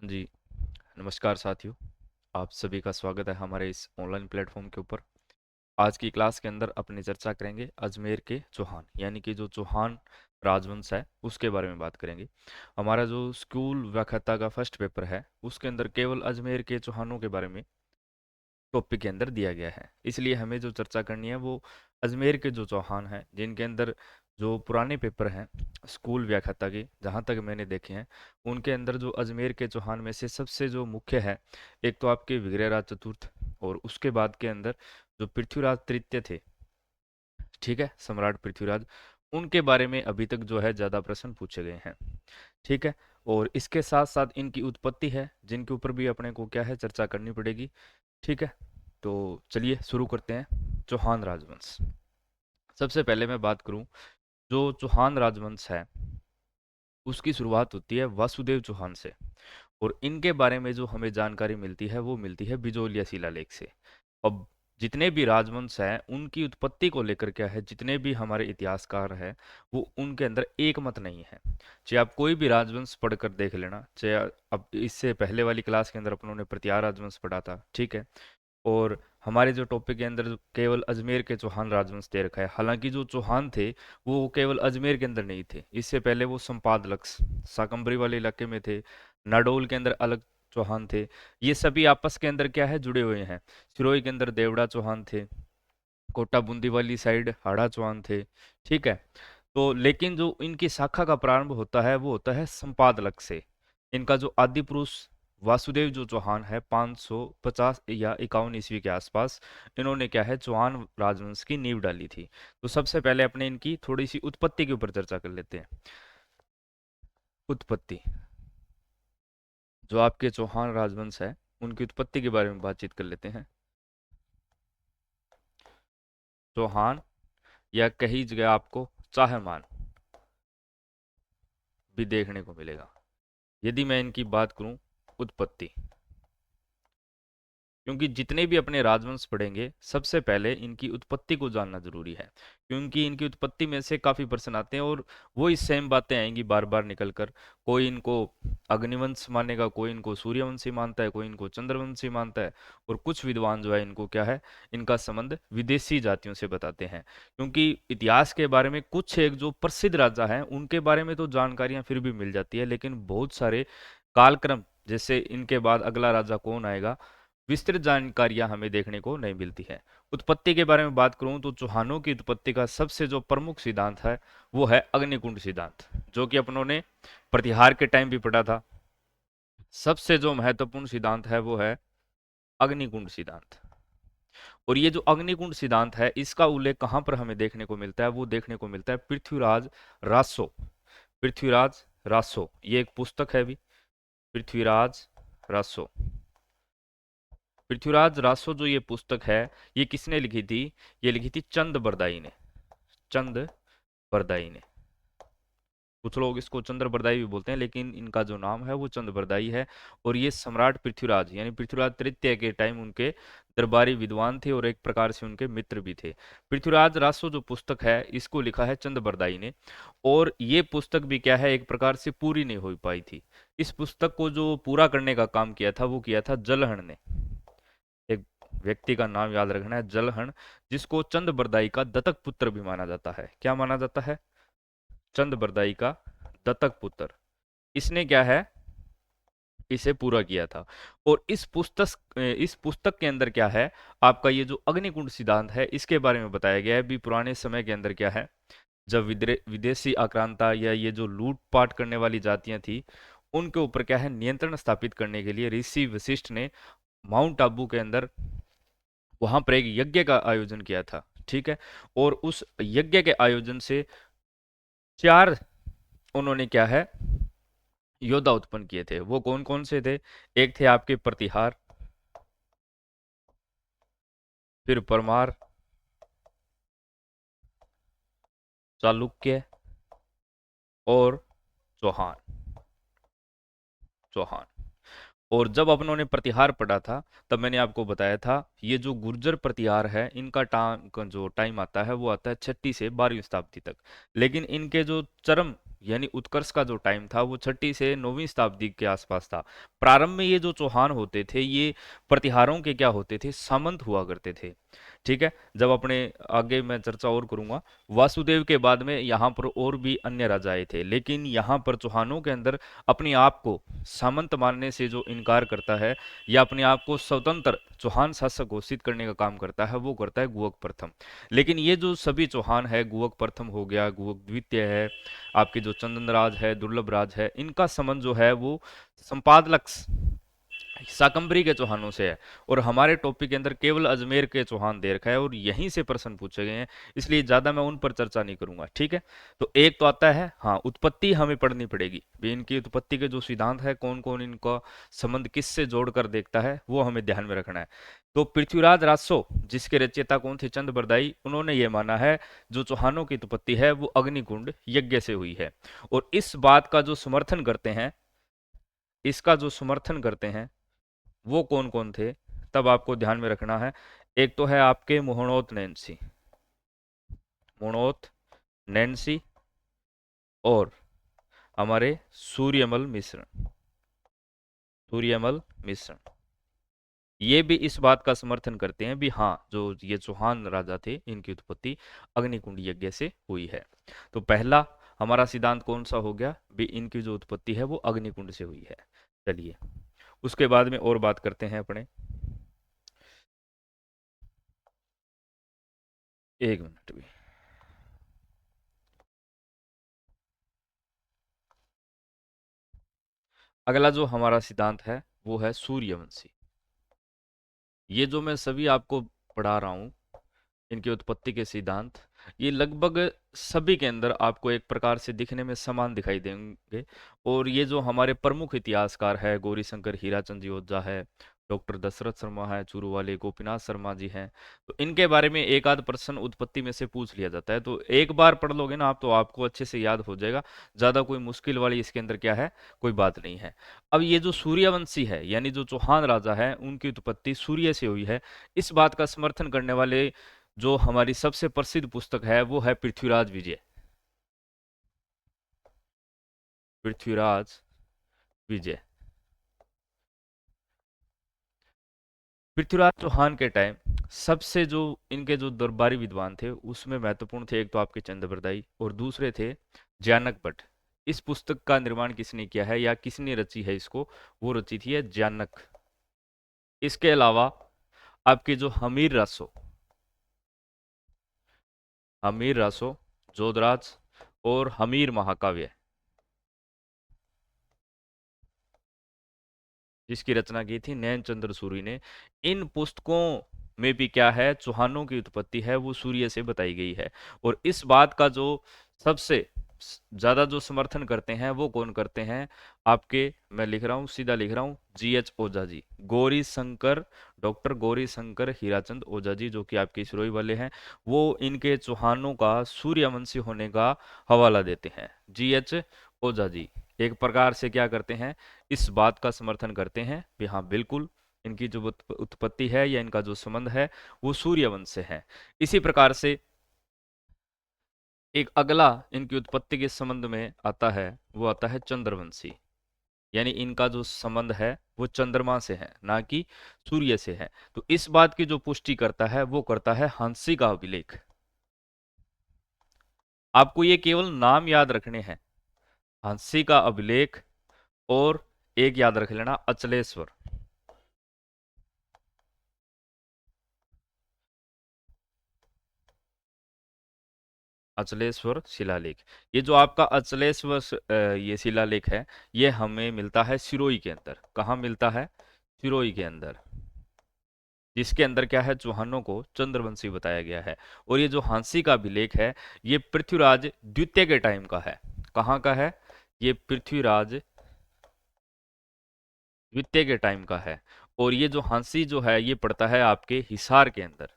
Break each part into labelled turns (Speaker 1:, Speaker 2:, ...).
Speaker 1: जी, नमस्कार साथियों। आप सभी का स्वागत है हमारे इस ऑनलाइन प्लेटफॉर्म के ऊपर। आज की क्लास के अंदर अपनी चर्चा करेंगे अजमेर के चौहान, यानी कि जो चौहान राजवंश है उसके बारे में बात करेंगे। हमारा जो स्कूल व्याख्याता का फर्स्ट पेपर है उसके अंदर केवल अजमेर के चौहानों के बारे में टॉपिक के अंदर दिया गया है, इसलिए हमें जो चर्चा करनी है वो अजमेर के जो चौहान हैं जिनके अंदर जो पुराने पेपर हैं स्कूल व्याख्याता के, जहाँ तक मैंने देखे हैं उनके अंदर जो अजमेर के चौहान में से सबसे जो मुख्य है, एक तो आपके विग्रहराज चतुर्थ, और उसके बाद के अंदर जो पृथ्वीराज तृतीय थे, ठीक है, सम्राट पृथ्वीराज, उनके बारे में अभी तक जो है ज़्यादा प्रश्न पूछे गए हैं। ठीक है। और इसके साथ साथ इनकी उत्पत्ति है जिनके ऊपर भी अपने को क्या है चर्चा करनी पड़ेगी। ठीक है। तो चलिए शुरू करते हैं चौहान राजवंश। सबसे पहले मैं बात करूं, जो चौहान राजवंश है उसकी शुरुआत होती है वासुदेव चौहान से, और इनके बारे में जो हमें जानकारी मिलती है वो मिलती है बिजोलिया शिलालेख से। अब जितने भी राजवंश हैं उनकी उत्पत्ति को लेकर क्या है, जितने भी हमारे इतिहासकार हैं वो उनके अंदर एक मत नहीं है। चाहे आप कोई भी राजवंश पढ़कर देख लेना, चाहे अब इससे पहले वाली क्लास के अंदर अपनों ने प्रतिहार राजवंश पढ़ा था, ठीक है, और हमारे जो टॉपिक के अंदर केवल अजमेर के चौहान राजवंश दे रखा है। हालांकि जो चौहान थे वो केवल अजमेर के अंदर नहीं थे, इससे पहले वो संपादलक्स शाकंभरी वाले इलाके में थे, नाडोल के अंदर अलग चौहान थे। ये सभी आपस के अंदर क्या है जुड़े हुए हैं। सिरोही के अंदर देवड़ा चौहान थे, कोटा बूंदी वाली साइड हाड़ा चौहान थे, ठीक है। तो लेकिन जो इनकी शाखा का प्रारंभ होता है वो होता है संपादलक से। इनका जो आदि पुरुष वासुदेव जो चौहान है 550 या 51 ईस्वी के आसपास, इन्होंने क्या है चौहान राजवंश की नींव डाली थी। तो सबसे पहले अपने इनकी थोड़ी सी उत्पत्ति के ऊपर चर्चा कर लेते हैं। उत्पत्ति, जो आपके चौहान राजवंश है उनकी उत्पत्ति के बारे में बातचीत कर लेते हैं। चौहान, या कहीं जगह आपको चाहमान भी देखने को मिलेगा। यदि मैं इनकी बात करूं उत्पत्ति, क्योंकि जितने भी अपने राजवंश पढ़ेंगे सबसे पहले इनकी उत्पत्ति को जानना जरूरी है, क्योंकि इनकी उत्पत्ति में से काफी प्रश्न आते हैं और वही सेम बातें आएंगी बार बार निकल कर। कोई इनको अग्निवंश मानेगा, कोई इनको सूर्यवंशी मानता है, कोई इनको चंद्रवंशी मानता है, और कुछ विद्वान जो है इनको क्या है, इनका संबंध विदेशी जातियों से बताते हैं। क्योंकि इतिहास के बारे में कुछ एक जो प्रसिद्ध राजा हैं उनके बारे में तो जानकारियां फिर भी मिल जाती है, लेकिन बहुत सारे कालक्रम, जैसे इनके बाद अगला राजा कौन आएगा, विस्तृत जानकारियां हमें देखने को नहीं मिलती है। उत्पत्ति के बारे में बात करूं तो चौहानों की उत्पत्ति का सबसे जो प्रमुख सिद्धांत है वो है अग्निकुंड सिद्धांत, जो कि अपनों ने प्रतिहार के टाइम भी पढ़ा था। सबसे जो महत्वपूर्ण सिद्धांत है वो है अग्निकुंड सिद्धांत। और ये जो अग्निकुंड सिद्धांत है इसका उल्लेख कहां पर हमें देखने को मिलता है, वो देखने को मिलता है पृथ्वीराज रासो। पृथ्वीराज रासो, ये एक पुस्तक है भी, पृथ्वीराज रासो। पृथ्वीराज रासो जो ये पुस्तक है ये किसने लिखी थी, ये लिखी थी चंद बरदाई ने। चंद बरदाई ने। कुछ लोग इसको चंद्र बरदाई भी बोलते हैं, लेकिन इनका जो नाम है वो चंद बरदाई है। और ये सम्राट पृथ्वीराज यानी पृथ्वीराज तृतीय के टाइम उनके दरबारी विद्वान थे और एक प्रकार से उनके मित्र भी थे। पृथ्वीराज रासो जो पुस्तक है इसको लिखा है चंद बरदाई ने, और ये पुस्तक भी क्या है एक प्रकार से पूरी नहीं हो पाई थी। इस पुस्तक को जो पूरा करने का काम किया था वो किया था जलहण ने। एक व्यक्ति का नाम याद रखना है, जलहण, जिसको चंद बरदाई का दत्तक पुत्र भी माना जाता है। क्या माना जाता है? चंद बरदाई का दत्तक पुत्र। इसने क्या है, इसे पूरा किया था। और इस पुस्तक के अंदर क्या है, आपका ये जो अग्निकुंड सिद्धांत है इसके बारे में बताया गया है। भी पुराने समय के अंदर क्या है, जब विदेशी आक्रांता या ये जो लूटपाट करने वाली जातियां थी उनके ऊपर क्या है नियंत्रण स्थापित करने के लिए ऋषि वशिष्ठ ने माउंट आबू के अंदर वहां पर एक यज्ञ का आयोजन किया था, ठीक है। और उस यज्ञ के आयोजन से चार उन्होंने क्या है योद्धा उत्पन्न किए थे। वो कौन कौन से थे? एक थे आपके प्रतिहार, फिर परमार, चालुक्य और चौहान। चौहान। और जब अपनों ने प्रतिहार पढ़ा था तब मैंने आपको बताया था ये जो गुर्जर प्रतिहार है इनका जो टाइम आता है वो आता है 6वीं से 12वीं शताब्दी तक। लेकिन इनके जो चरम यानी उत्कर्ष का जो टाइम था वो 6ठी से 9वीं शताब्दी के आसपास था। प्रारंभ में ये जो चौहान होते थे ये प्रतिहारों के क्या होते थे, सामंत हुआ करते थे। ठीक है, जब अपने आगे मैं चर्चा और करूंगा। वासुदेव के बाद में यहाँ पर और भी अन्य राजा आए थे, लेकिन यहाँ पर चौहानों के अंदर अपने आप को सामंत मानने से जो इनकार करता है या अपने आप को स्वतंत्र चौहान शासक घोषित करने का काम करता है, वो करता है गुहक प्रथम। लेकिन ये जो सभी चौहान है, गुहक प्रथम हो गया, गुहक द्वितीय है, आपके जो चंदन राज है, दुर्लभ राज है, इनका संबंध जो है वो संपादलक्स शाकंभरी के चौहानों से है। और हमारे टॉपिक के अंदर केवल अजमेर के चौहान दे रखा है और यहीं से प्रश्न पूछे गए हैं, इसलिए ज्यादा मैं उन पर चर्चा नहीं करूंगा। ठीक है, तो एक तो आता है, हाँ, उत्पत्ति हमें पढ़नी पड़ेगी भी, इनकी उत्पत्ति के जो सिद्धांत है, कौन कौन इनका संबंध किससे जोड़कर देखता है, वो हमें ध्यान में रखना है। तो पृथ्वीराज राजसो, जिसके रचयिता कौन थे, चंद बरदाई, उन्होंने ये माना है जो चौहानों की उत्पत्ति है वो अग्निकुंड यज्ञ से हुई है। और इस बात का जो समर्थन करते हैं, इसका जो समर्थन करते हैं वो कौन कौन थे, तब आपको ध्यान में रखना है। एक तो है आपके मोहनोत नैन्सी, मोहनोत नैन्सी, और हमारे सूर्यमल मिश्र, सूर्यमल मिश्र, ये भी इस बात का समर्थन करते हैं भी हाँ, जो ये चौहान राजा थे इनकी उत्पत्ति अग्निकुंड यज्ञ से हुई है। तो पहला हमारा सिद्धांत कौन सा हो गया भी, इनकी जो उत्पत्ति है वो अग्निकुंड से हुई है। चलिए उसके बाद में और बात करते हैं अपने, एक मिनट भी। अगला जो हमारा सिद्धांत है वो है सूर्यवंशी। ये जो मैं सभी आपको पढ़ा रहा हूँ, इनकी उत्पत्ति के सिद्धांत, ये लगभग सभी के अंदर आपको एक प्रकार से दिखने में समान दिखाई देंगे। और ये जो हमारे प्रमुख इतिहासकार है, गौरीशंकर हीराचंद योद्धा है, डॉक्टर दशरथ शर्मा है, चूरू वाले गोपीनाथ शर्मा जी हैं, तो इनके बारे में एक आध प्रश्न उत्पत्ति में से पूछ लिया जाता है। तो एक बार पढ़ लोगे ना आप, तो आपको अच्छे से याद हो जाएगा। ज्यादा कोई मुश्किल वाली इसके अंदर क्या है, कोई बात नहीं है। अब ये जो सूर्यवंशी है, यानी जो चौहान राजा है, उनकी उत्पत्ति सूर्य से हुई है, इस बात का समर्थन करने वाले जो हमारी सबसे प्रसिद्ध पुस्तक है वो है पृथ्वीराज विजय, पृथ्वीराज विजय। पृथ्वीराज चौहान के टाइम सबसे जो इनके जो दरबारी विद्वान थे उसमें महत्वपूर्ण थे, एक तो आपके चंद्रबरदाई और दूसरे थे जानक भट्ट। इस पुस्तक का निर्माण किसने किया है या किसने रची है इसको, वो रची थी है जानक। इसके अलावा आपके जो हमीर रासो, जोधराज और हमीर महाकाव्य, जिसकी रचना की थी नैन चंद्र सूरी ने, इन पुस्तकों में भी क्या है, चौहानों की उत्पत्ति है वो सूर्य से बताई गई है। और इस बात का जो सबसे ज्यादा जो समर्थन करते हैं वो कौन करते हैं, आपके, मैं लिख रहा हूँ, सीधा लिख रहा हूँ, GH ओझा जी, गौरी शंकर, डॉक्टर गौरी शंकर हीराचंद ओझा जी, जो कि आपके सिरोही वाले हैं, वो इनके चौहानों का सूर्यवंशी होने का हवाला देते हैं। GH ओझा जी एक प्रकार से क्या करते हैं, इस बात का समर्थन करते हैं भी हाँ बिल्कुल, इनकी जो उत्पत्ति है या इनका जो संबंध है वो सूर्यवंश से है। इसी प्रकार से एक अगला इनकी उत्पत्ति के संबंध में आता है, वो आता है चंद्रवंशी, यानी इनका जो संबंध है वो चंद्रमा से है, ना कि सूर्य से है। तो इस बात की जो पुष्टि करता है वो करता है हंसी का अभिलेख। आपको ये केवल नाम याद रखने हैं, हंसी का अभिलेख, और एक याद रख लेना, अचलेश्वर, अचलेश्वर शिलालेख। ये जो आपका अचलेश्वर ये शिलालेख है, ये हमें मिलता है सिरोही के अंदर। कहाँ मिलता है, सिरोही के अंदर, जिसके अंदर क्या है, चौहानों को चंद्रवंशी बताया गया है। और ये जो हांसी का अभिलेख है, ये पृथ्वीराज द्वितीय के टाइम का है। कहाँ का है, ये पृथ्वीराज द्वितीय के टाइम का है। और ये जो हांसी जो है ये पड़ता है आपके हिसार के अंदर।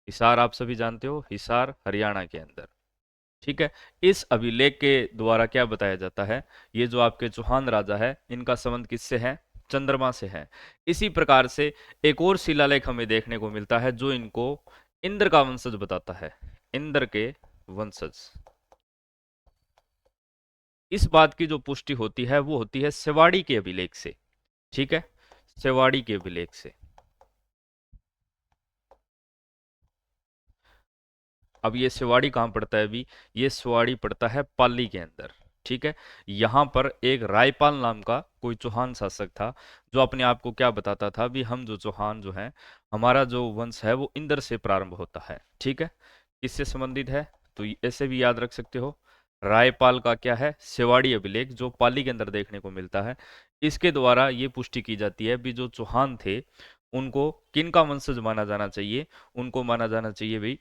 Speaker 1: हिसार आप सभी जानते हो, हिसार हरियाणा के अंदर। ठीक है, इस अभिलेख के द्वारा क्या बताया जाता है, ये जो आपके चौहान राजा है इनका संबंध किससे है, चंद्रमा से है। इसी प्रकार से एक और शिलालेख हमें देखने को मिलता है जो इनको इंद्र का वंशज बताता है, इंद्र के वंशज। इस बात की जो पुष्टि होती है वो होती है सेवाड़ी के अभिलेख से। ठीक है, सेवाड़ी के अभिलेख से। अब ये सेवाड़ी कहाँ पड़ता है अभी? ये सेवाड़ी पड़ता है पाली के अंदर। ठीक है, यहाँ पर एक रायपाल नाम का कोई चौहान शासक था, जो अपने आप को क्या बताता था भी हम जो चौहान जो है, हमारा जो वंश है वो इंद्र से प्रारंभ होता है। ठीक है, किससे संबंधित है? तो ऐसे भी याद रख सकते हो, रायपाल का क्या है? सेवाड़ी अभिलेख, जो पाली के अंदर देखने को मिलता है। इसके द्वारा ये पुष्टि की जाती है भी जो चौहान थे उनको किन का वंशज माना जाना चाहिए? उनको माना जाना चाहिए भाई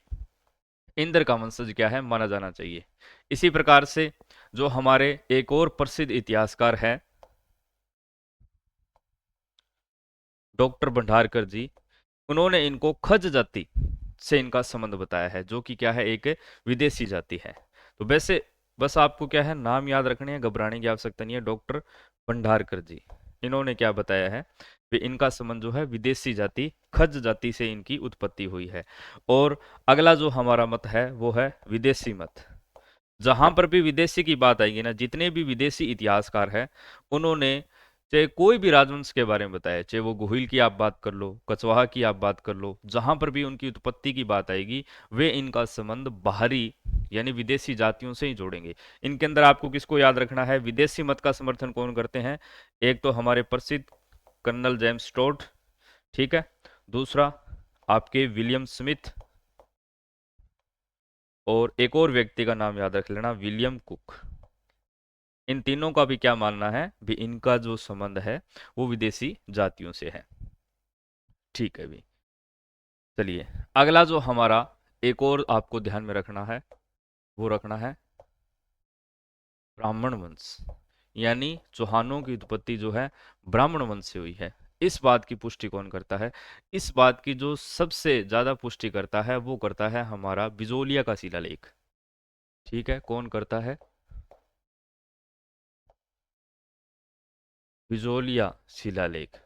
Speaker 1: इंद्र का वंशज क्या है माना जाना चाहिए। इसी प्रकार से जो हमारे एक और प्रसिद्ध इतिहासकार है डॉक्टर भंडारकर जी, उन्होंने इनको खज जाति से इनका संबंध बताया है, जो कि क्या है? एक विदेशी जाति है। तो वैसे बस आपको क्या है, नाम याद रखने हैं, घबराने की आवश्यकता नहीं है। डॉक्टर भंडारकर जी, इन्होंने क्या बताया है कि इनका संबंध जो है विदेशी जाति खज जाति से इनकी उत्पत्ति हुई है। और अगला जो हमारा मत है वो है विदेशी मत। जहां पर भी विदेशी की बात आएगी ना, जितने भी विदेशी इतिहासकार हैं, उन्होंने चाहे कोई भी राजवंश के बारे में बताया, चाहे वो गुहिल की आप बात कर लो, कछवाहा की आप बात कर लो, जहां पर भी उनकी उत्पत्ति की बात आएगी, वे इनका संबंध बाहरी यानी विदेशी जातियों से ही जोड़ेंगे। इनके अंदर आपको किसको याद रखना है? विदेशी मत का समर्थन कौन करते हैं? एक तो हमारे प्रसिद्ध कर्नल जेम्स टोड, ठीक है, दूसरा आपके विलियम स्मिथ, और एक और व्यक्ति का नाम याद रख लेना, विलियम कुक। इन तीनों का भी क्या मानना है भी इनका जो संबंध है वो विदेशी जातियों से है। ठीक है भी, चलिए अगला जो हमारा एक और आपको ध्यान में रखना है वो रखना है ब्राह्मण वंश, यानी चौहानों की उत्पत्ति जो है ब्राह्मण वंश से हुई है। इस बात की पुष्टि कौन करता है? इस बात की जो सबसे ज्यादा पुष्टि करता है वो करता है हमारा बिजोलिया का शिलालेख। ठीक है, कौन करता है? बिजोलिया शिलालेख।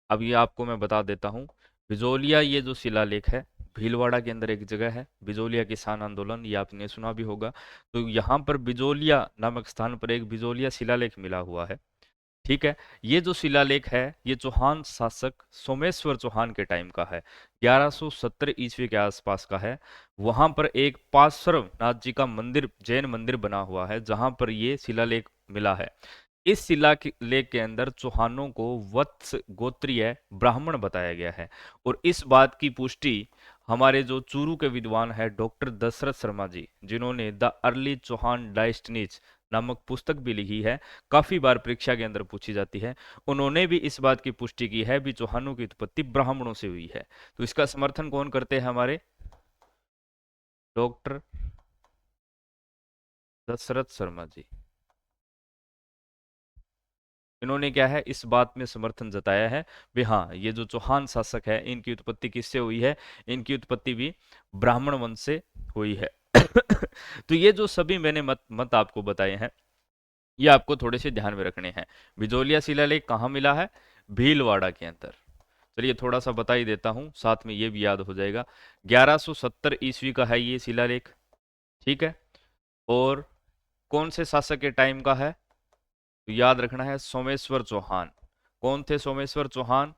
Speaker 1: अब ये आपको मैं बता देता हूँ, बिजोलिया ये जो शिलालेख है, भीलवाड़ा के अंदर एक जगह है बिजोलिया किसान आंदोलन, ये आपने सुना भी होगा। तो यहाँ पर बिजोलिया नामक स्थान पर एक बिजोलिया शिलालेख मिला हुआ है। ठीक है, ये जो शिलालेख है ये चौहान शासक सोमेश्वर चौहान के टाइम का है, 1170 ईस्वी के आसपास का है। वहां पर एक पार्श्वनाथ जी का मंदिर, जैन मंदिर बना हुआ है, जहां पर ये शिलालेख मिला है। इस शिलालेख के अंदर चौहानों को वत्स गोत्रीय ब्राह्मण बताया गया है। और इस बात की पुष्टि हमारे जो चूरू के विद्वान है डॉक्टर दशरथ शर्मा जी, जिन्होंने द अर्ली चौहान डायस्टनीज नामक पुस्तक भी लिखी है, काफी बार परीक्षा के अंदर पूछी जाती है, उन्होंने भी इस बात की पुष्टि की है भी चौहानों की उत्पत्ति ब्राह्मणों से हुई है। तो इसका समर्थन कौन करते हैं? हमारे डॉक्टर दशरथ शर्मा जी। इन्होंने क्या है इस बात में समर्थन जताया है भी हाँ, ये जो चौहान शासक है इनकी उत्पत्ति किससे हुई है? इनकी उत्पत्ति भी ब्राह्मण वंश से हुई है। तो ये जो सभी मैंने मत मत आपको बताए हैं, ये आपको थोड़े से ध्यान में रखने हैं। बिजोलिया शिलालेख कहाँ मिला है? भीलवाड़ा के अंदर। चलिए थोड़ा सा बता ही देता हूँ, साथ में ये भी याद हो जाएगा। 1170 ईस्वी का है ये शिलालेख। ठीक है, और कौन से शासक के टाइम का है? तो याद रखना है सोमेश्वर चौहान। कौन थे सोमेश्वर चौहान?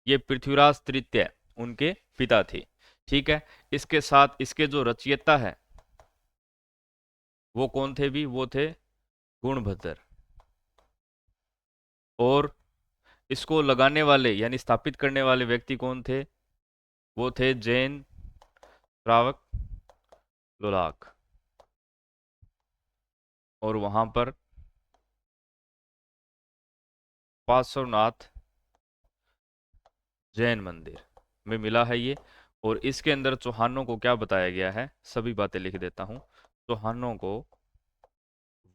Speaker 1: ये पृथ्वीराज तृतीय उनके पिता थे। ठीक है, इसके साथ इसके जो रचयिता है वो कौन थे भी? वो थे गुणभद्र। और इसको लगाने वाले यानी स्थापित करने वाले व्यक्ति कौन थे? वो थे जैन श्रावक लोलाक। और वहां पर पार्श्वनाथ जैन मंदिर में मिला है ये। और इसके अंदर चौहानों को क्या बताया गया है? सभी बातें लिख देता हूं। चौहानों को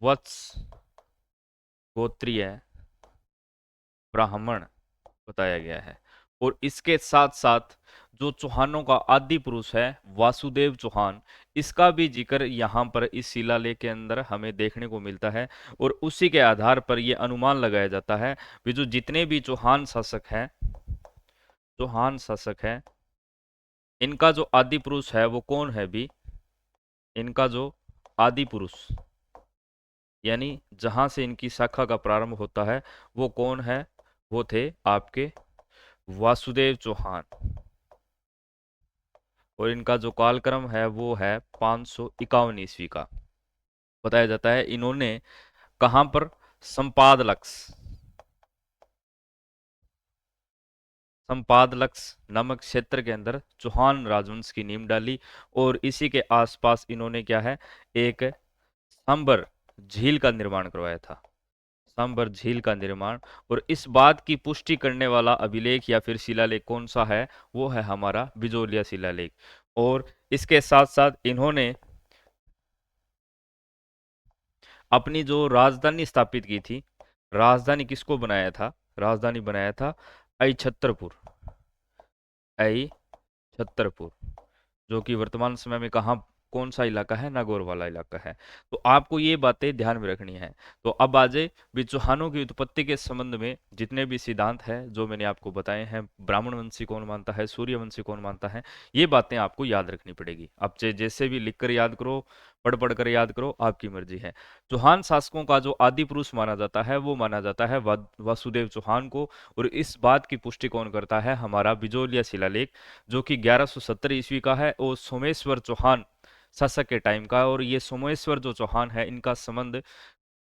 Speaker 1: वत्स गोत्रीय ब्राह्मण बताया गया है। और इसके साथ साथ जो चौहानों का आदि पुरुष है वासुदेव चौहान, इसका भी जिक्र यहाँ पर इस शिलालेख के अंदर हमें देखने को मिलता है। और उसी के आधार पर यह अनुमान लगाया जाता है कि जो जितने भी चौहान शासक हैं इनका जो आदि पुरुष है वो कौन है भी? इनका जो आदि पुरुष, यानी जहां से इनकी शाखा का प्रारंभ होता है, वो कौन है? वो थे आपके वासुदेव चौहान। और इनका जो कालक्रम है वो है 551 ईस्वी का। बताया जाता है इन्होंने कहां पर संपादलक्स संपादलक्स नामक क्षेत्र के अंदर चौहान राजवंश की नींव डाली। और इसी के आसपास इन्होंने क्या है, एक सांबर झील का निर्माण करवाया था। सांबर झील का निर्माण। और इस बात की पुष्टि करने वाला अभिलेख या फिर शिलालेख कौन सा है? वो है हमारा बिजोलिया शिलालेख। और इसके साथ साथ इन्होंने अपनी जो राजधानी स्थापित की थी, राजधानी किसको बनाया था? राजधानी बनाया था आई छतरपुर। आई छतरपुर, जो कि वर्तमान समय में कहाँ, कौन सा इलाका है? नागौर वाला इलाका है। तो आपको ये बातें ध्यान में रखनी है। तो अब आ जाए भी चौहानों की उत्पत्ति के संबंध में जितने भी सिद्धांत हैं जो मैंने आपको बताए हैं, ब्राह्मण वंशी कौन मानता है, सूर्यवंशी कौन मानता है, ये बातें आपको याद रखनी पड़ेगी। आप चाहे जैसे भी लिख कर याद करो, पढ़ पढ़ कर याद करो, आपकी मर्जी है। चौहान शासकों का जो आदि पुरुष माना जाता है वो माना जाता है वासुदेव चौहान को। और इस बात की पुष्टि कौन करता है? हमारा बिजोलिया शिलालेख, जो कि 1170 ईस्वी का है और सोमेश्वर चौहान शासक के टाइम का। और ये सोमेश्वर जो चौहान है, इनका संबंध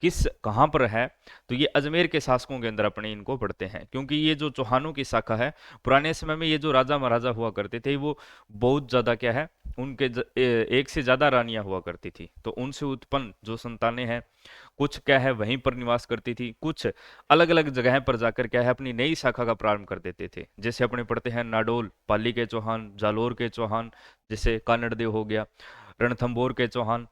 Speaker 1: किस कहाँ पर है? तो ये अजमेर के शासकों के अंदर अपने इनको पढ़ते हैं, क्योंकि ये जो चौहानों की शाखा है, पुराने समय में ये जो राजा महाराजा हुआ करते थे, वो बहुत ज्यादा क्या है, उनके एक से ज्यादा रानियां हुआ करती थी। तो उनसे उत्पन्न जो संतानें हैं, कुछ क्या है वहीं पर निवास करती थी, कुछ अलग अलग जगह पर जाकर क्या है अपनी नई शाखा का प्रारंभ कर देते थे। जैसे अपने पढ़ते हैं नाडोल पाली के चौहान, जालोर के चौहान, जैसे कानड़देव हो गया, रणथंभौर के चौहान,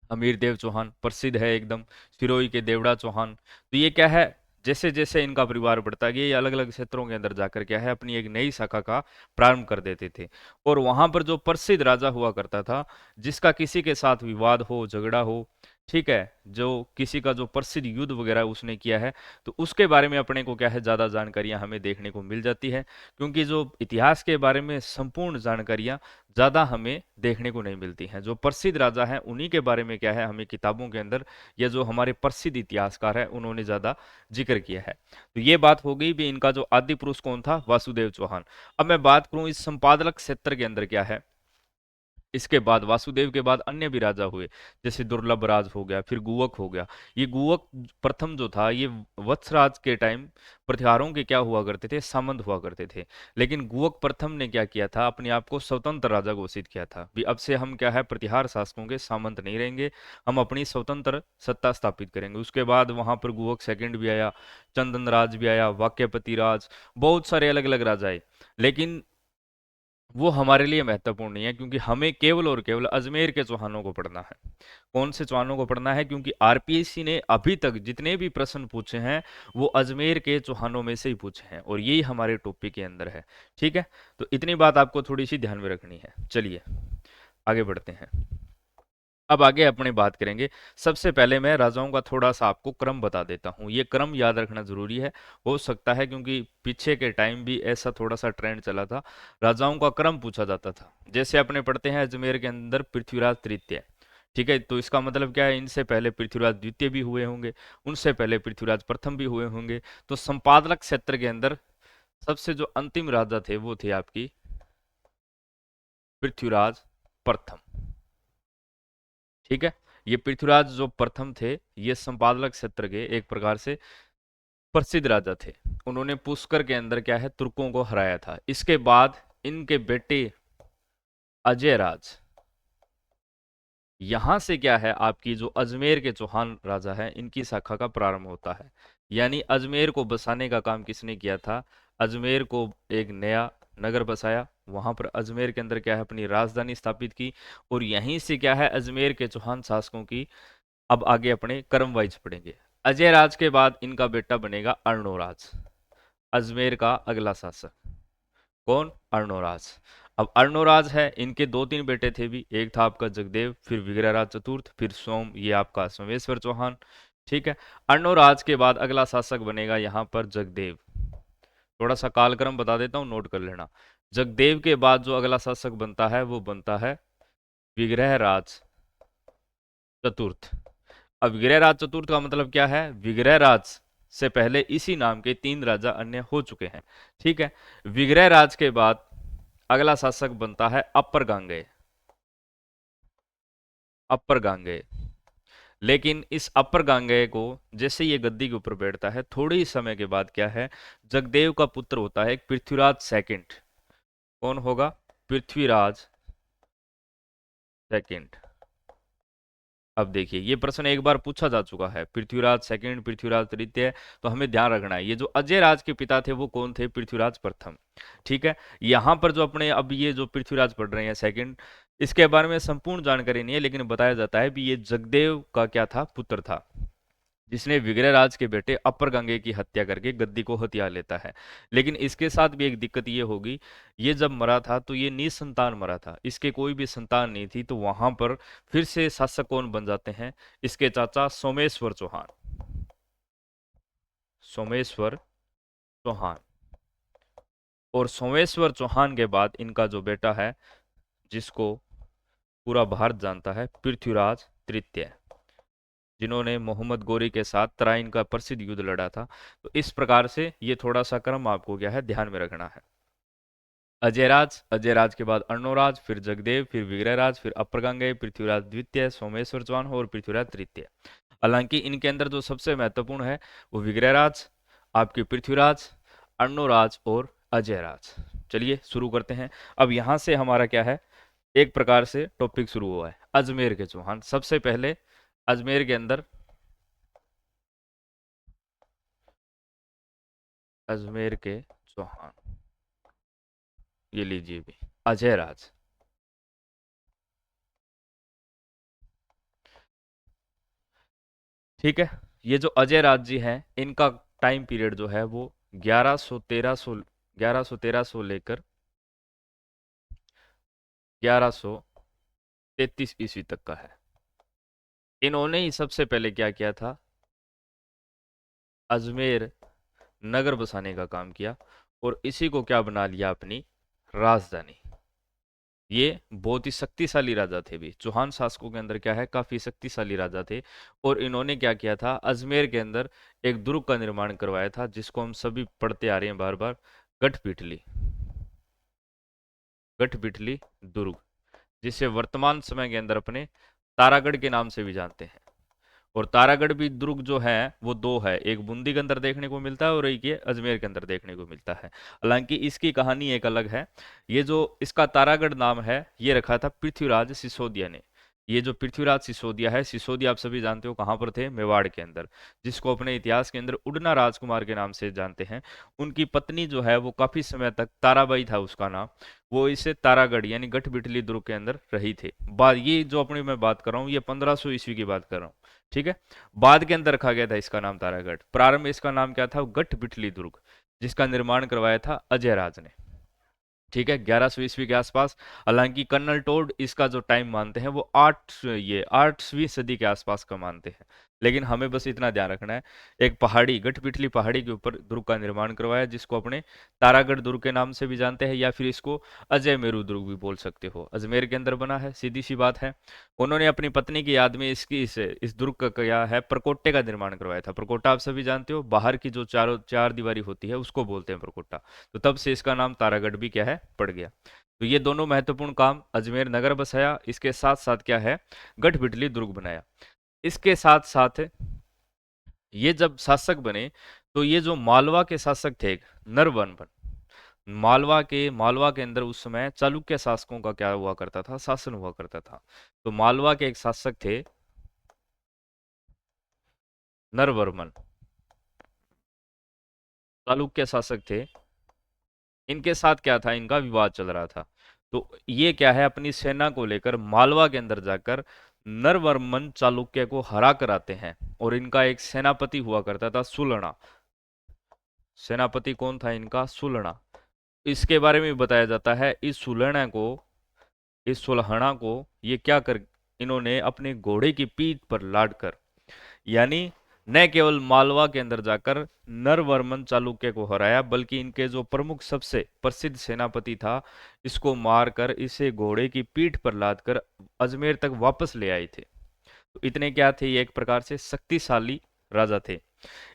Speaker 1: अमीर देव चौहान प्रसिद्ध है एकदम, सिरोही के देवड़ा चौहान। तो ये क्या है, जैसे जैसे इनका परिवार बढ़ता गया, ये अलग अलग क्षेत्रों के अंदर जाकर क्या है अपनी एक नई शाखा का प्रारंभ कर देते थे। और वहां पर जो प्रसिद्ध राजा हुआ करता था, जिसका किसी के साथ विवाद हो, झगड़ा हो, ठीक है, जो किसी का जो प्रसिद्ध युद्ध वगैरह उसने किया है, तो उसके बारे में अपने को क्या है ज्यादा जानकारियां हमें देखने को मिल जाती है। क्योंकि जो इतिहास के बारे में संपूर्ण जानकारियां ज़्यादा हमें देखने को नहीं मिलती हैं। जो प्रसिद्ध राजा हैं उन्हीं के बारे में क्या है हमें किताबों के अंदर, या जो हमारे प्रसिद्ध इतिहासकार हैं उन्होंने ज़्यादा जिक्र किया है। तो ये बात हो गई भी इनका जो आदि पुरुष कौन था, वासुदेव चौहान। अब मैं बात करूं इस संपादक क्षेत्र के अंदर क्या है। इसके बाद वासुदेव के बाद अन्य भी राजा हुए, जैसे दुर्लभ राज हो गया, फिर गुवक हो गया। ये गुवक प्रथम जो था, ये वत्सराज के टाइम प्रतिहारों के क्या हुआ करते थे, सामंत हुआ करते थे। लेकिन गुवक प्रथम ने क्या किया था, अपने आप को स्वतंत्र राजा घोषित किया था भी अब से हम क्या है प्रतिहार शासकों के सामंत नहीं रहेंगे, हम अपनी स्वतंत्र सत्ता स्थापित करेंगे। उसके बाद वहां पर गुवक सेकंड भी आया, चंदन राज भी आया, वाक्यपति राज, बहुत सारे अलग अलग राजा आए। लेकिन वो हमारे लिए महत्वपूर्ण नहीं है, क्योंकि हमें केवल और केवल अजमेर के चौहानों को पढ़ना है। कौन से चौहानों को पढ़ना है? क्योंकि आरपीएससी ने अभी तक जितने भी प्रश्न पूछे हैं वो अजमेर के चौहानों में से ही पूछे हैं, और यही हमारे टॉपिक के अंदर है। ठीक है, तो इतनी बात आपको थोड़ी सी ध्यान में रखनी है। चलिए आगे बढ़ते हैं। अब आगे अपने बात करेंगे। सबसे पहले मैं राजाओं का थोड़ा सा आपको क्रम बता देता हूँ, ये क्रम याद रखना जरूरी है। हो सकता है क्योंकि पीछे के टाइम भी ऐसा थोड़ा सा ट्रेंड चला था, राजाओं का क्रम पूछा जाता था। जैसे अपने पढ़ते हैं अजमेर के अंदर पृथ्वीराज तृतीय, ठीक है, तो इसका मतलब क्या है, इनसे पहले पृथ्वीराज द्वितीय भी हुए होंगे, उनसे पहले पृथ्वीराज प्रथम भी हुए होंगे। तो संपादक क्षेत्र के अंदर सबसे जो अंतिम राजा थे वो थे आपकी पृथ्वीराज प्रथम। ठीक है, ये पृथ्वीराज जो प्रथम थे, ये संपादक क्षेत्र के एक प्रकार से प्रसिद्ध राजा थे। उन्होंने पुष्कर के अंदर क्या है तुर्कों को हराया था। इसके बाद इनके बेटे अजय राज, यहां से क्या है आपकी जो अजमेर के चौहान राजा है इनकी शाखा का प्रारंभ होता है। यानी अजमेर को बसाने का काम किसने किया था? अजमेर को एक नया नगर बसाया, वहां पर अजमेर के अंदर क्या है अपनी राजधानी स्थापित की। और यहीं से क्या है अजमेर के चौहान शासकों की, अब आगे अपने क्रम वाइज पढ़ेंगे। अजय राज के बाद इनका बेटा बनेगा अर्णोराज, अजमेर का अगला शासक। कौन? अर्णोराज। अब अर्णोराज है, इनके दो तीन बेटे थे भी, एक था आपका जगदेव, फिर विग्रहराज चतुर्थ, फिर सोम, ये आपका सोमेश्वर चौहान। ठीक है, अर्णोराज के बाद अगला शासक बनेगा यहाँ पर जगदेव। थोड़ा सा कालक्रम बता देता हूँ, नोट कर लेना। जगदेव के बाद जो अगला शासक बनता है वो बनता है विग्रहराज चतुर्थ। अब विग्रहराज चतुर्थ का मतलब क्या है? विग्रहराज से पहले इसी नाम के 3 राजा अन्य हो चुके हैं। ठीक है। विग्रहराज के बाद अगला शासक बनता है अपर गांगेय। अपर गांगेय। लेकिन इस अपर गांगेय को जैसे ये गद्दी के ऊपर बैठता है, थोड़े ही समय के बाद क्या है, जगदेव का पुत्र होता है एक पृथ्वीराज सेकंड। कौन होगा? पृथ्वीराज सेकंड। अब देखिए, ये प्रश्न एक बार पूछा जा चुका है, पृथ्वीराज सेकंड, पृथ्वीराज तृतीय। तो हमें ध्यान रखना है, ये जो अजय राज के पिता थे वो कौन थे? पृथ्वीराज प्रथम। ठीक है। यहाँ पर जो अपने अब ये जो पृथ्वीराज पढ़ रहे हैं सेकंड, इसके बारे में संपूर्ण जानकारी नहीं है, लेकिन बताया जाता है कि ये जगदेव का क्या था? पुत्र था, जिसने विग्रहराज के बेटे अपर गंगे की हत्या करके गद्दी को हथिया लेता है। लेकिन इसके साथ भी एक दिक्कत ये होगी, ये जब मरा था तो ये निसंतान मरा था, इसके कोई भी संतान नहीं थी। तो वहां पर फिर से शासक कौन बन जाते हैं? इसके चाचा सोमेश्वर चौहान। सोमेश्वर चौहान। और सोमेश्वर चौहान के बाद इनका जो बेटा है, जिसको पूरा भारत जानता है, पृथ्वीराज तृतीय, जिन्होंने मोहम्मद गोरी के साथ तराइन का प्रसिद्ध युद्ध लड़ा था। तो इस प्रकार से ये थोड़ा सा क्रम आपको क्या है, ध्यान में रखना है। अजयराज, अजयराज के बाद अर्णोराज, फिर जगदेव, फिर विग्रहराज, फिर अपरगंगे, पृथ्वीराज द्वितीय, सोमेश्वर चौहान और पृथ्वीराज तृतीय। हालांकि इनके अंदर जो सबसे महत्वपूर्ण है वो विग्रहराज, आपके पृथ्वीराज, अर्णोराज और अजयराज। चलिए शुरू करते हैं। अब यहां से हमारा क्या है, एक प्रकार से टॉपिक शुरू हुआ है अजमेर के चौहान। सबसे पहले अजमेर के अंदर, अजमेर के चौहान, ये लीजिए भी, अजयराज। ठीक है। ये जो अजयराज जी हैं, इनका टाइम पीरियड जो है वो 1113 लेकर 1133 ईस्वी तक का है। इन्होंने ही सबसे पहले क्या किया था? अजमेर नगर बसाने का काम किया, और इसी को क्या बना लिया अपनी राजधानी। ये बहुत ही शक्तिशाली राजा थे भी, चौहान शासकों के अंदर क्या है, काफी शक्तिशाली राजा थे। और इन्होंने क्या किया था, अजमेर के अंदर एक दुर्ग का निर्माण करवाया था, जिसको हम सभी पढ़ते आ रहे हैं बार बार, गठपिटली। गठपिटली दुर्ग, जिसे वर्तमान समय के अंदर अपने तारागढ़ के नाम से भी जानते हैं। और तारागढ़ भी दुर्ग जो है वो दो है, एक बूंदी के अंदर देखने को मिलता है और एक ये अजमेर के अंदर देखने को मिलता है। हालांकि इसकी कहानी एक अलग है। ये जो इसका तारागढ़ नाम है, ये रखा था पृथ्वीराज सिसोदिया ने। ये जो पृथ्वीराज सिसोदिया है, सिसोदिया आप सभी जानते हो कहाँ पर थे? मेवाड़ के अंदर, जिसको अपने इतिहास के अंदर उड़ना राजकुमार के नाम से जानते हैं। उनकी पत्नी जो है वो काफी समय तक, ताराबाई था उसका नाम, वो इसे तारागढ़ यानी गठबिटली दुर्ग के अंदर रही थे। बात ये जो अपनी मैं बात कर रहा हूँ, ये 1500 ईस्वी की बात कर रहा हूँ। ठीक है। बाद के अंदर रखा गया था इसका नाम तारागढ़। प्रारंभ में इसका नाम क्या था? गठबिटली दुर्ग, जिसका निर्माण करवाया था अजयराज ने। ठीक है, 1100 ईस्वी के आसपास। हालांकि कर्नल टोड इसका जो टाइम मानते हैं वो 8वीं सदी के आसपास का मानते हैं। लेकिन हमें बस इतना ध्यान रखना है, एक पहाड़ी, गठपिटली पहाड़ी के ऊपर दुर्ग का निर्माण करवाया, जिसको अपने तारागढ़ दुर्ग के नाम से भी जानते हैं, या फिर इसको अजय मेरू दुर्ग भी बोल सकते हो। अजमेर के अंदर बना है, सीधी सी बात है। उन्होंने अपनी पत्नी की याद में इसकी इस दुर्ग का क्या है, प्रकोटे का निर्माण करवाया था। प्रकोटा आप सभी जानते हो, बाहर की जो चारों चार दीवारी होती है उसको बोलते हैं प्रकोटा। तो तब से इसका नाम तारागढ़ भी क्या है, पड़ गया। तो ये दोनों महत्वपूर्ण काम, अजमेर नगर बसाया, इसके साथ साथ क्या है, गढ़बिटली दुर्ग बनाया। इसके साथ साथ ये जब शासक बने, तो ये जो मालवा के शासक थे, नरवर्मन, मालवा के अंदर उस समय चालुक्य शासकों का क्या हुआ करता था, शासन हुआ करता था। तो मालवा के एक शासक थे नरवर्मन, चालुक्य शासक थे। इनके साथ क्या था, इनका विवाद चल रहा था। तो ये क्या है, अपनी सेना को लेकर मालवा के अंदर जाकर नरवर्मन चालुक्य को हरा कर आते हैं। और इनका एक सेनापति हुआ करता था सुलना। सेनापति कौन था इनका? सुलना। इसके बारे में भी बताया जाता है, इस सुलहना को ये क्या कर, इन्होंने अपने घोड़े की पीठ पर लाद कर, यानी न केवल मालवा के अंदर जाकर नरवर्मन चालुक्य को हराया, बल्कि इनके जो प्रमुख सबसे प्रसिद्ध सेनापति था, इसको मारकर इसे घोड़े की पीठ पर लादकर अजमेर तक वापस ले आए थे। तो इतने क्या थे, ये एक प्रकार से शक्तिशाली राजा थे।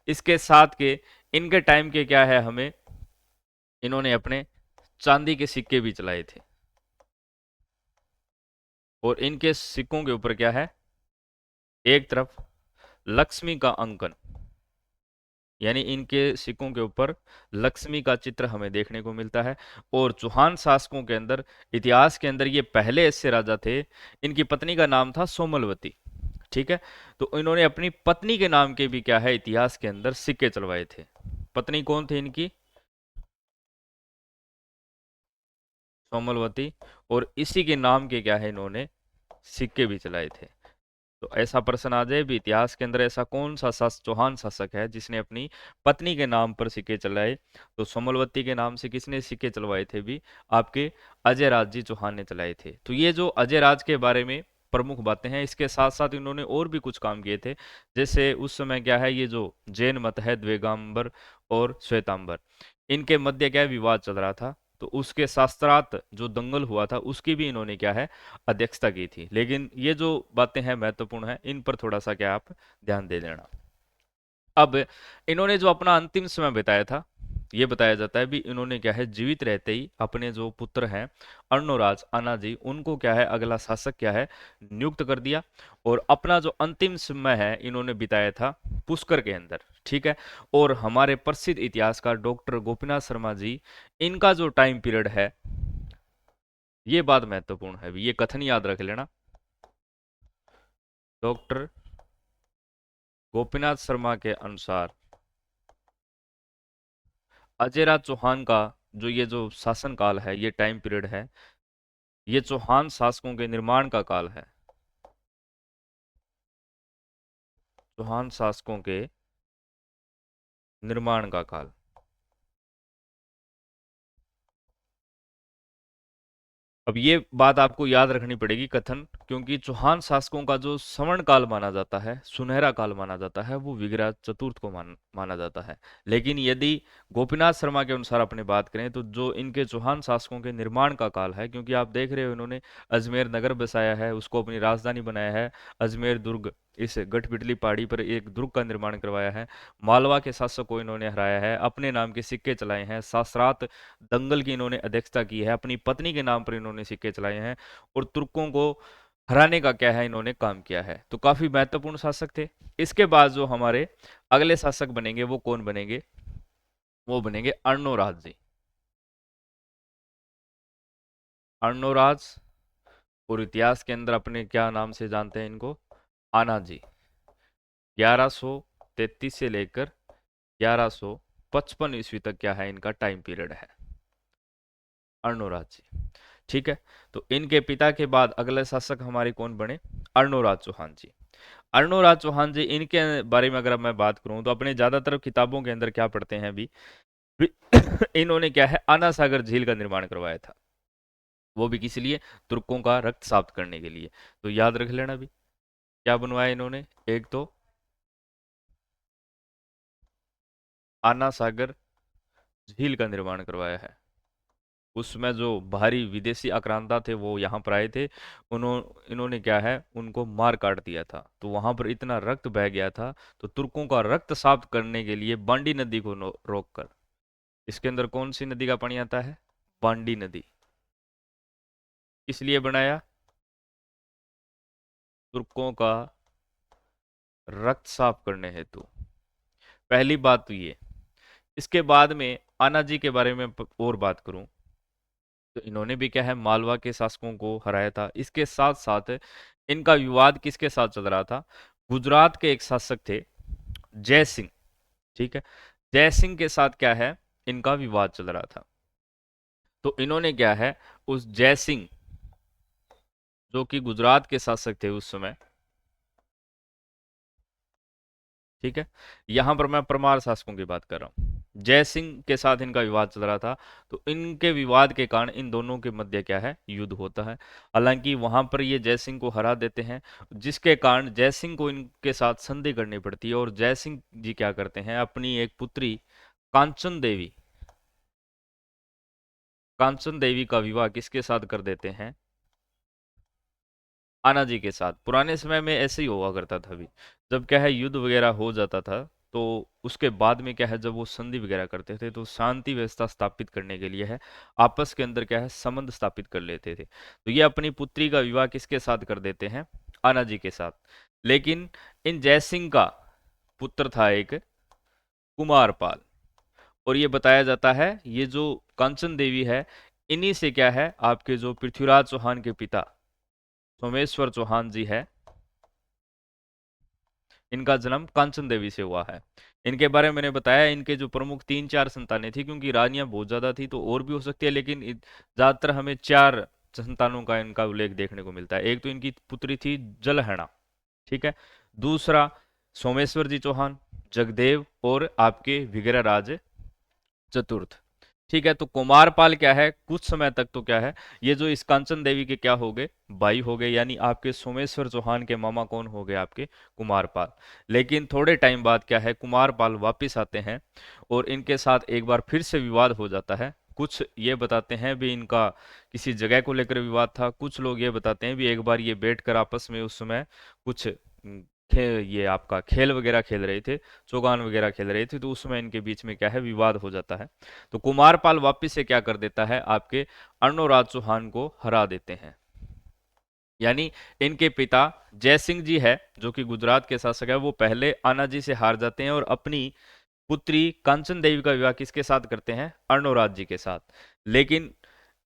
Speaker 1: इसके साथ के इनके टाइम के क्या है, हमें इन्होंने अपने चांदी के सिक्के भी चलाए थे, और इनके सिक्कों के ऊपर क्या है, एक तरफ लक्ष्मी का अंकन, यानी इनके सिक्कों के ऊपर लक्ष्मी का चित्र हमें देखने को मिलता है। और चौहान शासकों के अंदर, इतिहास के अंदर, ये पहले ऐसे राजा थे, इनकी पत्नी का नाम था सोमलवती। ठीक है, तो इन्होंने अपनी पत्नी के नाम के भी क्या है, इतिहास के अंदर सिक्के चलवाए थे। पत्नी कौन थे इनकी, सोमलवती, और इसी के नाम के क्या है, इन्होंने सिक्के भी चलाए थे। तो ऐसा प्रश्न आ जाए भी, इतिहास के अंदर ऐसा कौन सा चौहान शासक है जिसने अपनी पत्नी के नाम पर सिक्के चलाए, तो सोमलवती के नाम से किसने सिक्के चलवाए थे भी, आपके अजय राज जी चौहान ने चलाए थे। तो ये जो अजय राज के बारे में प्रमुख बातें हैं, इसके साथ साथ इन्होंने और भी कुछ काम किए थे। जैसे उस समय क्या है, ये जो जैन मत है, द्वेगांबर और श्वेतांबर, इनके मध्य क्या है, विवाद चल रहा था। तो उसके शास्त्रार्थ जो दंगल हुआ था, उसकी भी इन्होंने क्या है, अध्यक्षता की थी। लेकिन ये जो बातें हैं महत्वपूर्ण है, इन पर थोड़ा सा क्या आप ध्यान दे देना। अब इन्होंने जो अपना अंतिम समय बिताया था, ये बताया जाता है भी, इन्होंने क्या है, जीवित रहते ही अपने जो पुत्र हैं अर्णोराज अनाजी, उनको क्या है, अगला शासक क्या है, नियुक्त कर दिया। और अपना जो अंतिम समय है, इन्होंने बिताया था पुष्कर के अंदर। ठीक है, और हमारे प्रसिद्ध इतिहासकार डॉक्टर गोपीनाथ शर्मा जी, इनका जो टाइम पीरियड है, ये बात महत्वपूर्ण है, ये कथन याद रख लेना। डॉक्टर गोपीनाथ शर्मा के अनुसार अजयराज चौहान का जो ये जो शासन काल है, ये टाइम पीरियड है, ये चौहान शासकों के निर्माण का काल है। चौहान शासकों के निर्माण का काल। अब ये बात आपको याद रखनी पड़ेगी कथन, क्योंकि चौहान शासकों का जो स्वर्ण काल माना जाता है, सुनहरा काल माना जाता है, वो विग्रह चतुर्थ को माना जाता है। लेकिन यदि गोपीनाथ शर्मा के अनुसार अपने बात करें, तो जो इनके चौहान शासकों के निर्माण का काल है, क्योंकि आप देख रहे हो इन्होंने अजमेर नगर बसाया है, उसको अपनी राजधानी बनाया है, अजमेर दुर्ग, इस गठपिटली पहाड़ी पर एक दुर्ग का निर्माण करवाया है, मालवा के शासक को इन्होंने हराया है, अपने नाम के सिक्के चलाए हैं, शास्त्रार्थ दंगल की इन्होंने अध्यक्षता की है, अपनी पत्नी के नाम पर इन्होंने सिक्के चलाए हैं, और तुर्कों को हराने का क्या है, इन्होंने काम किया है। तो काफी महत्वपूर्ण शासक थे। इसके बाद जो हमारे अगले शासक बनेंगे, वो कौन बनेंगे, वो बनेंगे अर्णोराज जी। अर्णोराज, और इतिहास के अंदर अपने क्या नाम से जानते हैं इनको, आना जी। 1133 से लेकर 1155 ईस्वी तक क्या है, इनका टाइम पीरियड है, अर्णोराज जी। ठीक है, तो इनके पिता के बाद अगले शासक हमारे कौन बने, अर्णोराज चौहान जी। अर्णोराज चौहान जी, इनके बारे में अगर मैं बात करूं, तो अपने ज्यादातर किताबों के अंदर क्या पढ़ते हैं अभी, इन्होंने क्या है, आना सागर झील का निर्माण करवाया था। वो भी किस लिए, तुर्कों का रक्त साफ करने के लिए। तो याद रख लेना भी, क्या बनवाया इन्होंने, एक तो आना सागर झील का निर्माण करवाया है। उसमें जो भारी विदेशी आक्रांता थे, वो यहाँ पर आए थे, इन्होंने क्या है, उनको मार काट दिया था। तो वहां पर इतना रक्त बह गया था, तो तुर्कों का रक्त साफ करने के लिए बांडी नदी को रोककर, इसके अंदर कौन सी नदी का पानी आता है, बांडी नदी, इसलिए बनाया, तुर्कों का रक्त साफ करने हेतु। पहली बात तो ये। इसके बाद में आना जी के बारे में और बात करूं, तो इन्होंने भी क्या है, मालवा के शासकों को हराया था। इसके साथ साथ इनका विवाद किसके साथ चल रहा था, गुजरात के एक शासक थे जय सिंह। ठीक है, जय सिंह के साथ क्या है, इनका विवाद चल रहा था। तो इन्होंने क्या है, उस जय सिंह, जो कि गुजरात के शासक थे उस समय, ठीक है, यहां पर मैं परमार शासकों की बात कर रहा हूं, जय सिंह के साथ इनका विवाद चल रहा था। तो इनके विवाद के कारण इन दोनों के मध्य क्या है, युद्ध होता है। हालांकि वहां पर ये जय सिंह को हरा देते हैं, जिसके कारण जय सिंह को इनके साथ संधि करनी पड़ती है। और जय सिंह जी क्या करते हैं, अपनी एक पुत्री कांचन देवी, कांचन देवी का विवाह किसके साथ कर देते हैं, आनाजी के साथ। पुराने समय में ऐसे ही हुआ करता था अभी, जब क्या है युद्ध वगैरह हो जाता था, तो उसके बाद में क्या है जब वो संधि वगैरह करते थे तो शांति व्यवस्था स्थापित करने के लिए है आपस के अंदर क्या है संबंध स्थापित कर लेते थे। तो ये अपनी पुत्री का विवाह किसके साथ कर देते हैं? आनाजी के साथ। लेकिन इन जयसिंह का पुत्र था एक कुमारपाल, और ये बताया जाता है ये जो कांचन देवी है, इन्हीं से क्या है आपके जो पृथ्वीराज चौहान के पिता सोमेश्वर चौहान जी है, इनका जन्म कांचन देवी से हुआ है। इनके बारे में मैंने बताया, इनके जो प्रमुख तीन चार संतानें थी, क्योंकि रानियां बहुत ज्यादा थी तो और भी हो सकती है, लेकिन ज्यादातर हमें चार संतानों का इनका उल्लेख देखने को मिलता है। एक तो इनकी पुत्री थी जलहणा, ठीक है। दूसरा सोमेश्वर जी चौहान, जगदेव और आपके विग्रहराज चतुर्थ, ठीक है। तो कुमारपाल क्या है कुछ समय तक तो क्या है ये जो इस कांचन देवी के क्या हो गए भाई हो गए, यानी आपके सोमेश्वर चौहान के मामा कौन हो गए? आपके कुमारपाल। लेकिन थोड़े टाइम बाद क्या है कुमारपाल वापिस आते हैं और इनके साथ एक बार फिर से विवाद हो जाता है। कुछ ये बताते हैं भी इनका किसी जगह को लेकर विवाद था, कुछ लोग ये बताते हैं भी एक बार ये बैठकर आपस में उस समय कुछ ये आपका खेल वगैरह खेल रहे थे, चौगान वगैरह खेल रहे थे, तो उसमें इनके बीच में क्या है विवाद हो जाता है। तो कुमारपाल वापिस से क्या कर देता है आपके अर्णोराज चौहान को हरा देते हैं। यानी इनके पिता जयसिंह जी है जो कि गुजरात के शासक है, वो पहले आनाजी से हार जाते हैं और अपनी पुत्री कांचन देवी का विवाह किसके साथ करते हैं? अर्णोराज जी के साथ। लेकिन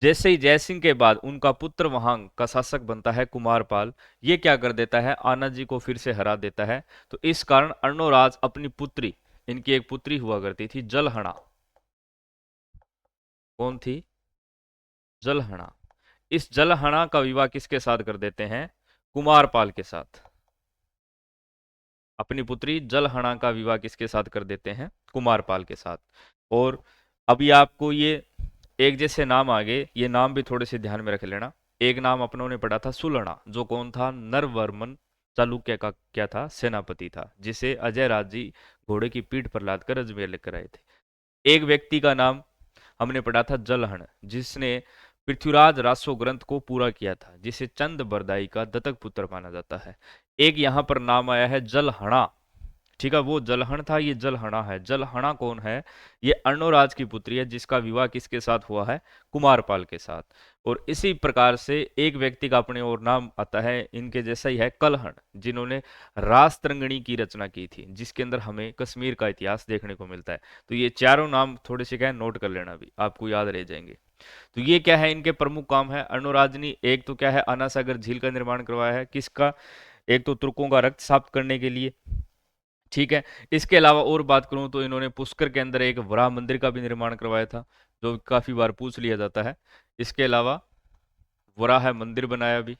Speaker 1: जैसे ही जयसिंह के बाद उनका पुत्र वहां का शासक बनता है कुमारपाल, ये क्या कर देता है आनाजी को फिर से हरा देता है। तो इस कारण अर्णोराज अपनी पुत्री, इनकी एक पुत्री हुआ करती थी जलहणा, कौन थी? जलहणा। इस जलहणा का विवाह किसके साथ कर देते हैं? कुमारपाल के साथ। अपनी पुत्री जलहणा का विवाह किसके साथ कर देते हैं? कुमारपाल के साथ। और अभी आपको ये एक जैसे नाम आगे, ये नाम भी थोड़े से ध्यान में रख लेना। एक नाम अपनों ने पढ़ा था सुलहणा, जो कौन था? नरवर्मन चालुक्य का क्या था? सेनापति था, जिसे अजय राज जी घोड़े की पीठ पर लादकर अजमेर लेकर आए थे। एक व्यक्ति का नाम हमने पढ़ा था जलहण, जिसने पृथ्वीराज रासो ग्रंथ को पूरा किया था, जिसे चंद बरदाई का दत्तक पुत्र माना जाता है। एक यहाँ पर नाम आया है जलहणा, ठीक है। वो जलहण था, ये जलहणा है। जलहणा कौन है? ये अर्णोराज की पुत्री है, जिसका विवाह किसके साथ हुआ है? कुमारपाल के साथ। और इसी प्रकार से एक व्यक्ति का अपने और नाम आता है इनके जैसा ही है, कलहण, जिन्होंने रासतरंगिणी की रचना की थी, जिसके अंदर हमें कश्मीर का इतिहास देखने को मिलता है। तो ये चारों नाम थोड़े से क्या है नोट कर लेना, भी आपको याद रह जाएंगे। तो ये क्या है इनके प्रमुख काम है अर्णोराज ने? एक तो क्या है आना सागर झील का निर्माण करवाया है, किसका? एक तो तुर्कों का रक्त साफ करने के लिए, ठीक है। इसके अलावा और बात करूं तो इन्होंने पुष्कर के अंदर एक वराह मंदिर का भी निर्माण करवाया था, जो काफी बार पूछ लिया जाता है। इसके अलावा वराह मंदिर बनाया भी।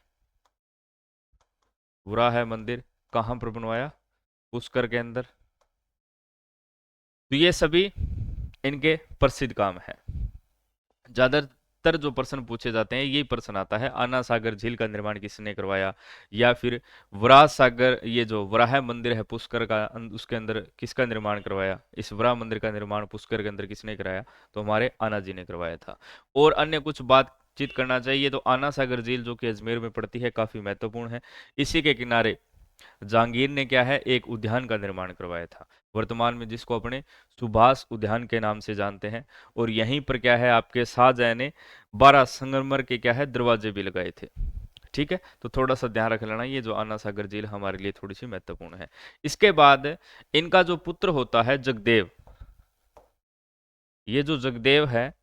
Speaker 1: वराह मंदिर कहाँ पर बनवाया? पुष्कर के अंदर। तो ये सभी इनके प्रसिद्ध काम है। ज्यादातर जो प्रश्न पूछे जाते हैं यही प्रश्न आता है, आना सागर झील का निर्माण किसने करवाया, या फिर वराह सागर, ये जो वराह मंदिर है पुष्कर का, उसके अंदर किसका निर्माण करवाया? इस वराह मंदिर का निर्माण पुष्कर के अंदर किसने कराया? तो हमारे आना जी ने करवाया था। और अन्य कुछ बातचीत करना चाहिए तो आना सागर झील जो कि अजमेर में पड़ती है काफी महत्वपूर्ण है। इसी के किनारे जहांगीर ने क्या है एक उद्यान का निर्माण करवाया था, वर्तमान में जिसको अपने सुभाष उद्यान के नाम से जानते हैं। और यहीं पर क्या है आपके शाहजहां ने 12 संगमरमर के क्या है दरवाजे भी लगाए थे, ठीक है। तो थोड़ा सा ध्यान रख लेना, ये जो आना सागर झील हमारे लिए थोड़ी सी महत्वपूर्ण है। इसके बाद इनका जो पुत्र होता है जगदेव, ये जो जगदेव है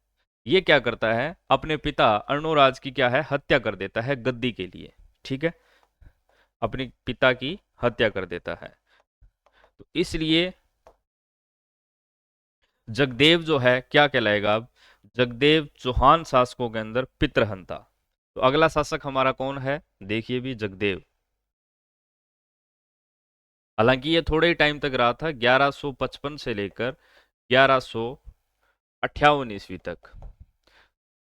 Speaker 1: ये क्या करता है अपने पिता अर्णोराज की क्या है हत्या कर देता है गद्दी के लिए, ठीक है। अपने पिता की हत्या कर देता है। तो इसलिए जगदेव जो है क्या कहलाएगा अब? जगदेव चौहान शासकों के अंदर पितृहंता। तो अगला शासक हमारा कौन है? देखिए भी जगदेव। हालांकि ये थोड़े ही टाइम तक रहा था, 1155 से लेकर 1158 ईस्वी तक।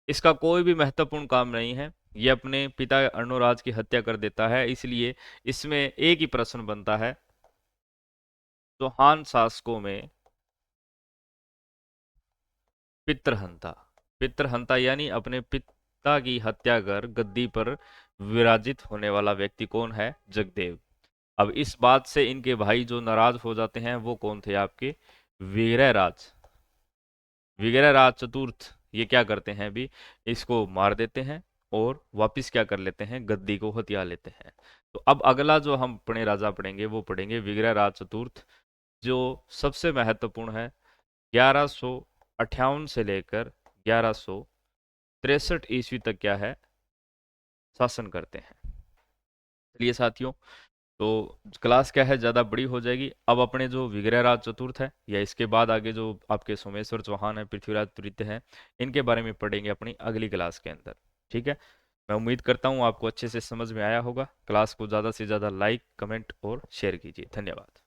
Speaker 1: इसका कोई भी महत्वपूर्ण काम नहीं है, ये अपने पिता अर्णोराज की हत्या कर देता है। इसलिए इसमें एक ही प्रश्न बनता है, चौहान शासकों में पितृहंता। पितृहंता यानी अपने पिता की हत्या कर गद्दी पर विराजित होने वाला व्यक्ति कौन है? जगदेव। अब इस बात से इनके भाई जो नाराज हो जाते हैं वो कौन थे आपके? विग्रहराज। विग्रहराज चतुर्थ ये क्या करते हैं अभी? इसको मार देते हैं और वापिस क्या कर लेते हैं? गद्दी को हथिया लेते हैं। तो अब अगला जो हम अपने राजा पढ़ेंगे वो पढ़ेंगे विग्रहराज चतुर्थ, जो सबसे महत्वपूर्ण है। 1158 से लेकर 1163 ईस्वी तक क्या है? शासन करते हैं। चलिए साथियों, तो क्लास क्या है ज़्यादा बड़ी हो जाएगी। अब अपने जो विग्रहराज चतुर्थ है या इसके बाद आगे जो आपके सोमेश्वर चौहान है, पृथ्वीराज तृतीय है, इनके बारे में पढ़ेंगे अपनी अगली क्लास के अंदर। ठीक है, मैं उम्मीद करता हूँ आपको अच्छे से समझ में आया होगा। क्लास को ज़्यादा से ज़्यादा लाइक, कमेंट और शेयर कीजिए। धन्यवाद।